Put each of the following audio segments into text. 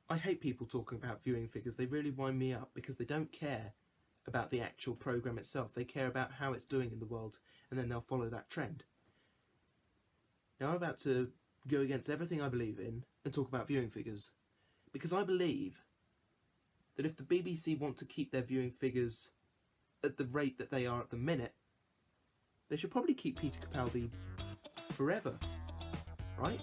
I hate people talking about viewing figures. They really wind me up because they don't care about the actual programme itself. They care about how it's doing in the world, and then they'll follow that trend. Now I'm about to go against everything I believe in and talk about viewing figures, because I believe that if the BBC want to keep their viewing figures at the rate that they are at the minute, they should probably keep Peter Capaldi forever, right?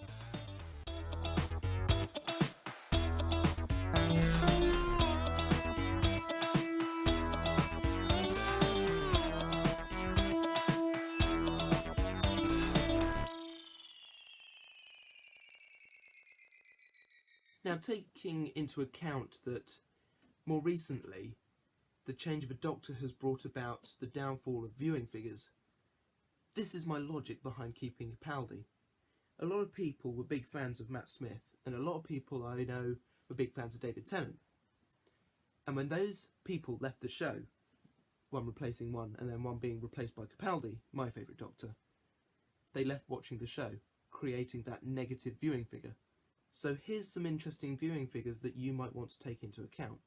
Now, taking into account that more recently the change of a doctor has brought about the downfall of viewing figures, this is my logic behind keeping Capaldi. A lot of people were big fans of Matt Smith, and a lot of people I know were big fans of David Tennant. And when those people left the show, one replacing one and then one being replaced by Capaldi, my favourite doctor, they left watching the show, creating that negative viewing figure. So here's some interesting viewing figures that you might want to take into account.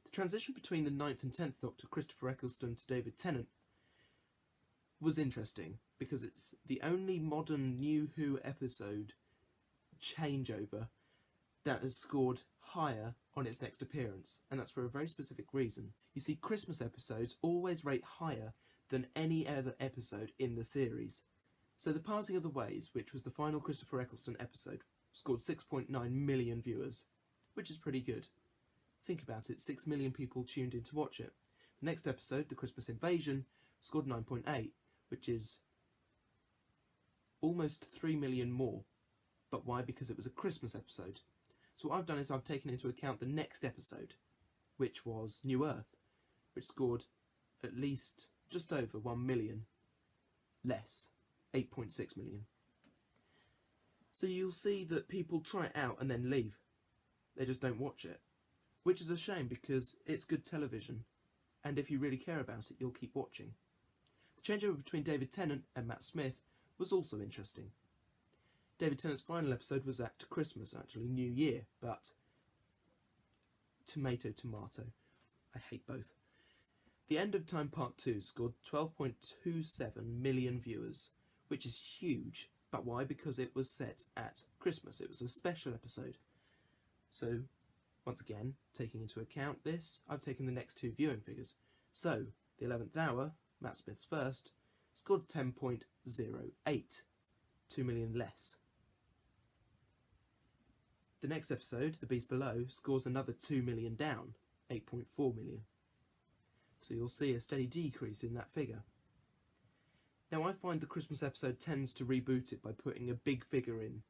The transition between the 9th and 10th Doctor, Christopher Eccleston, to David Tennant was interesting because it's the only modern New Who episode changeover that has scored higher on its next appearance, and that's for a very specific reason. You see, Christmas episodes always rate higher than any other episode in the series. So The Parting of the Ways, which was the final Christopher Eccleston episode, scored 6.9 million viewers, which is pretty good. Think about it, 6 million people tuned in to watch it. The next episode, The Christmas Invasion, scored 9.8, which is almost 3 million more. But why? Because it was a Christmas episode. So what I've done is I've taken into account the next episode, which was New Earth, which scored at least just over 1 million less, 8.6 million. So you'll see that people try it out and then leave. They just don't watch it, which is a shame because it's good television, and if you really care about it, you'll keep watching. The changeover between David Tennant and Matt Smith was also interesting. David Tennant's final episode was at Christmas, actually, New Year, but tomato. I hate both. The End of Time Part 2 scored 12.27 million viewers, which is huge. But why? Because it was set at Christmas. It was a special episode. So, once again, taking into account this, I've taken the next two viewing figures. So, The 11th Hour, Matt Smith's first, scored 10.08, 2 million less. The next episode, The Beast Below, scores another 2 million down, 8.4 million. So you'll see a steady decrease in that figure. Now I find the Christmas episode tends to reboot it by putting a big figure in,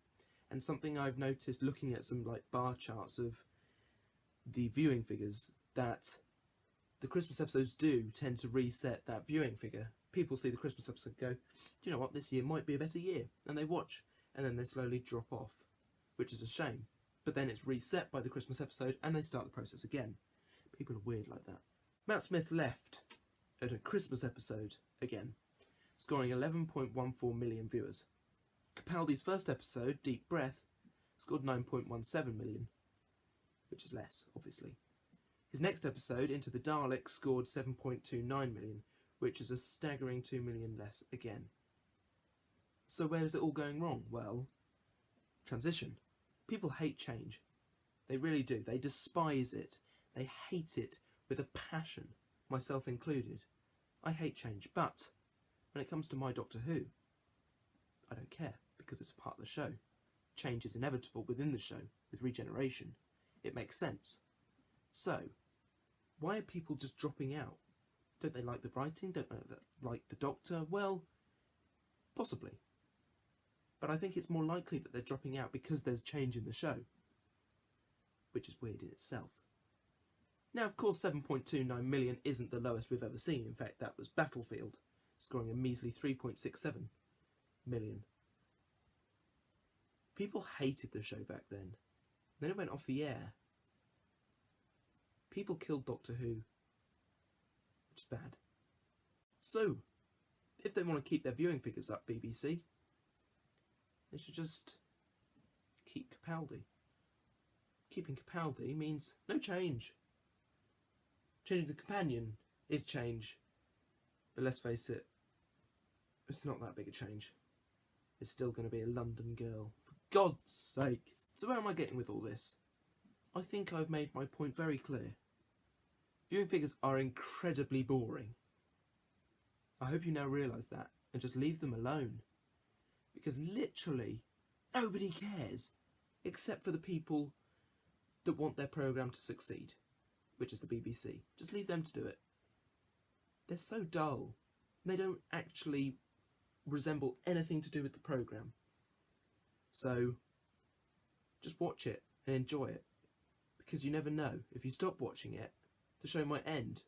and something I've noticed looking at some bar charts of the viewing figures, that the Christmas episodes do tend to reset that viewing figure. People see the Christmas episode and go, do you know what, this year might be a better year, and they watch, and then they slowly drop off, which is a shame. But then it's reset by the Christmas episode and they start the process again. People are weird like that. Matt Smith left at a Christmas episode again, scoring 11.14 million viewers. Capaldi's first episode, Deep Breath, scored 9.17 million, which is less, obviously. His next episode, Into the Daleks, scored 7.29 million, which is a staggering 2 million less again. So where is it all going wrong? Well, transition. People hate change. They really do. They despise it. They hate it with a passion, myself included. I hate change, but when it comes to my Doctor Who, I don't care, because it's a part of the show. Change is inevitable within the show, with regeneration. It makes sense. So, why are people just dropping out? Don't they like the writing? Don't they like the Doctor? Well, possibly. But I think it's more likely that they're dropping out because there's change in the show, which is weird in itself. Now, of course, 7.29 million isn't the lowest we've ever seen. In fact, that was Battlefield, scoring a measly 3.67 million. People hated the show back then. Then it went off the air. People killed Doctor Who, which is bad. So, if they want to keep their viewing figures up, BBC, they should just keep Capaldi. keeping Capaldi means no change. Changing the companion is change, but let's face it, it's not that big a change. It's still going to be a London girl, for God's sake. So where am I getting with all this? I think I've made my point very clear. Viewing figures are incredibly boring. I hope you now realise that and just leave them alone. Because literally, nobody cares, except for the people that want their programme to succeed, which is the BBC. Just leave them to do it. They're so dull. They don't actually resemble anything to do with the programme. So, just watch it and enjoy it. Because you never know, if you stop watching it, the show might end